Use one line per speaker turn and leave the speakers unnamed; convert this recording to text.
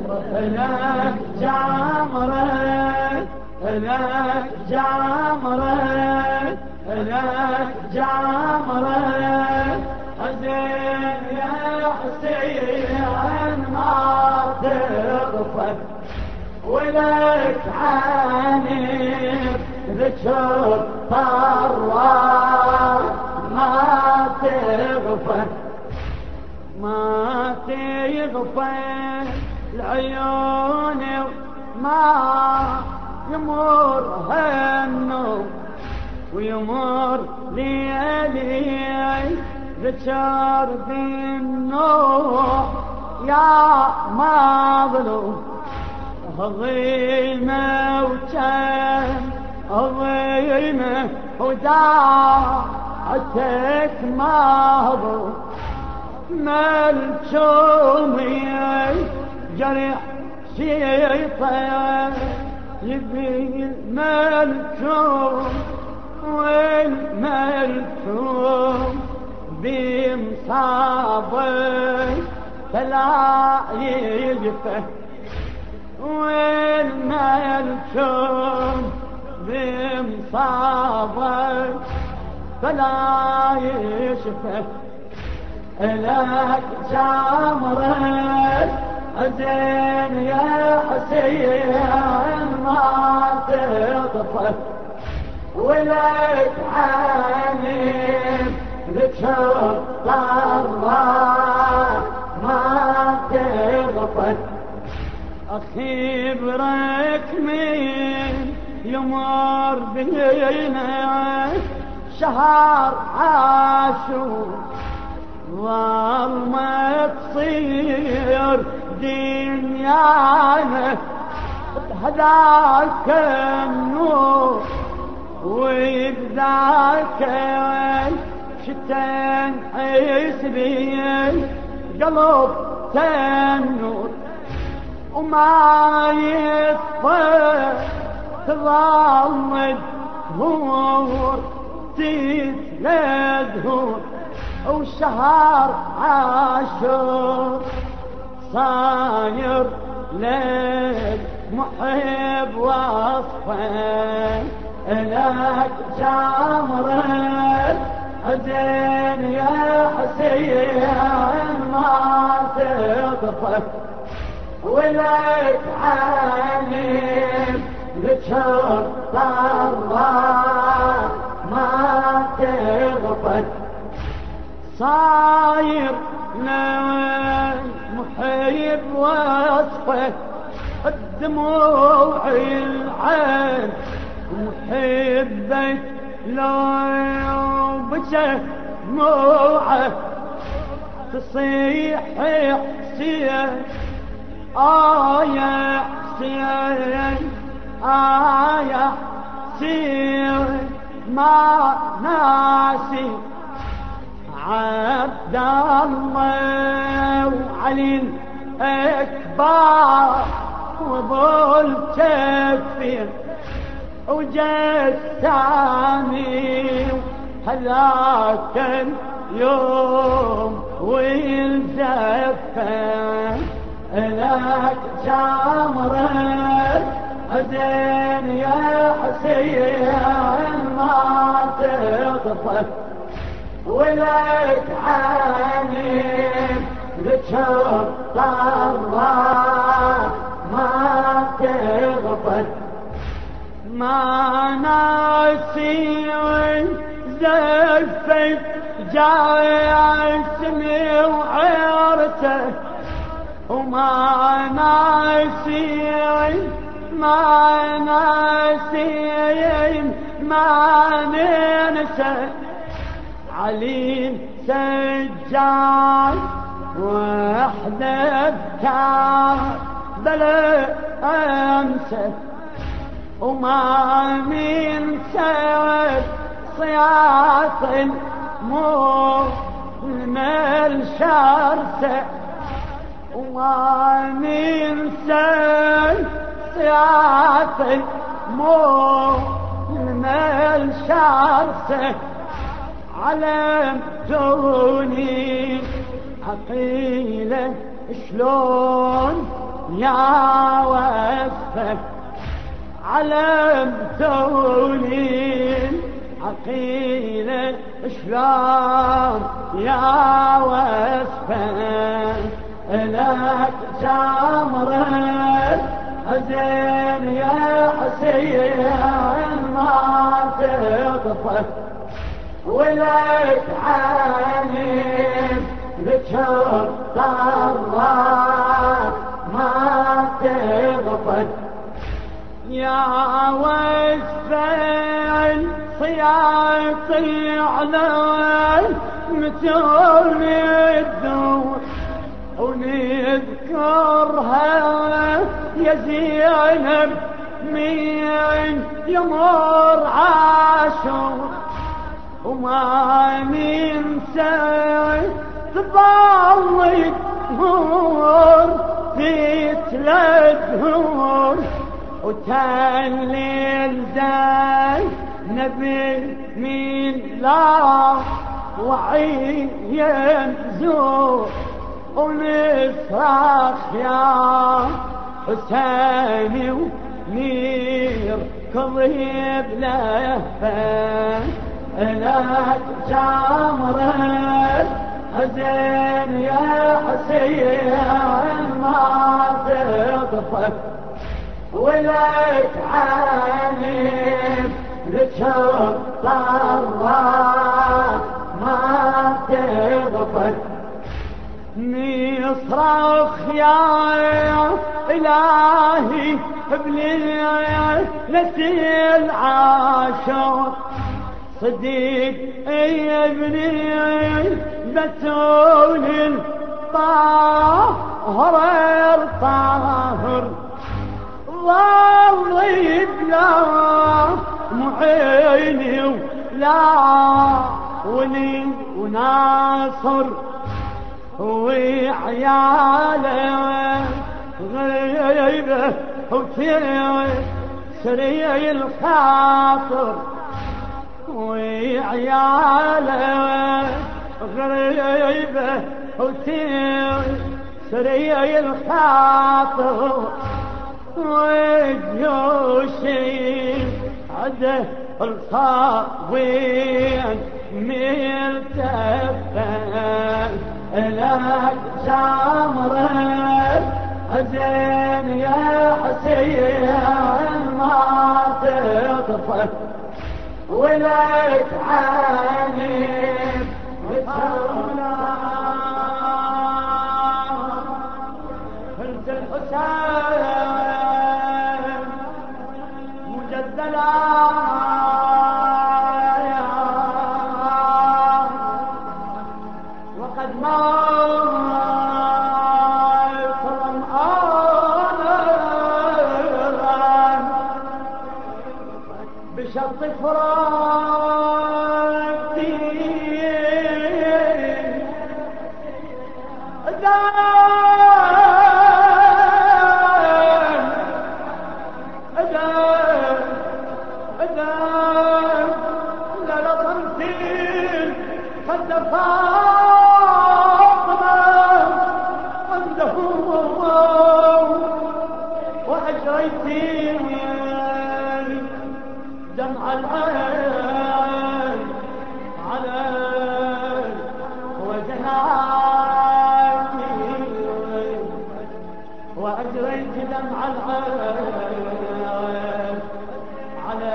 لك جمرة لك جمرة لك جمرة حزين يا حسين ما تغفر ولك عنيف ذكر طروان ما تغفر ما تغفر العيون ما يمر هالنوم ويمر ليالي ذكر بالنوح يا مظلوم عظيمة وكم عظيمة وداعتك مهضوم ملتومي جرح شيطان يبي الملتوم والملتوم بمصابك فلا يجفه والملتوم بمصابك فلا يشفه لك جمرة زين يا حسين ما تغفر ولك عنيف ذكر طروان ما تغفر أخي برك من يمر بينا شهر عاشور ظلمة تصير دنيانا بهذاك النور وبذاك شتان حسبين قلب تنور وما يطفى تظل دهور تتلدهور وشهر عاشور صاير لك محب وصفا لك جمرة زين يا حسين ما تغفر ولك عنيف ذكر طروان ما تغفر صاير لك محب وصفه الدموع العين محبك لو بجه دموعه تصيح حسين يا حسين يا حسين ما ناسي عبد الله وعلي الأكبر وظل كفين وجسامي هذاك اليوم والزفان لك جمرة زين يا حسين ما تغفر ولك عنيف ذكر طروان ما تغفر ما ناسي زفت جاسمي وعرته وما ناسي ما ننسى علي سجاد وحده بكار بلا امسه وما من سوى صياط المل شرسه وما من سوى صياط المل شرسه علمتوني عقيلة شلون يا وصفك علمتوني عقيلة شلون يا وصفك لك جمرة حزين يا حسين ما تغفر ولك عيني بشر الله ما تغفر يا وصفين صياطي على متون الدور ونذكرها يا زينب مين يمر عاشور وما ننسى تضل دهور في 3 شهور وتهلل زي نبي من لا وعي ينزور ونصرخ يا حسيني ونير كضيب لهفه لك جمرة حزين يا حسين ما تغفر ولك عيني لشط الله ما تغفر نصرخ يا إلهي بليلة العاشور صديق يا ابني بتول الطاهر الطاهر ظلي بلا معيني ولا ولي وناصر وعياله غيبه وسري الخاطر وعياله غريبه وسري الخاطر وجيوشي عده الخاوين ملتفه لك جمرة حزين يا حسين ما تغفر ولك عيني بتولى بنت الحسين مجدلا وقد مات ظمآن بشط فراتي للطمثيل قد فاطمة عنده وأجريتي دمع العين على وجناتي وأجريت دمع العين على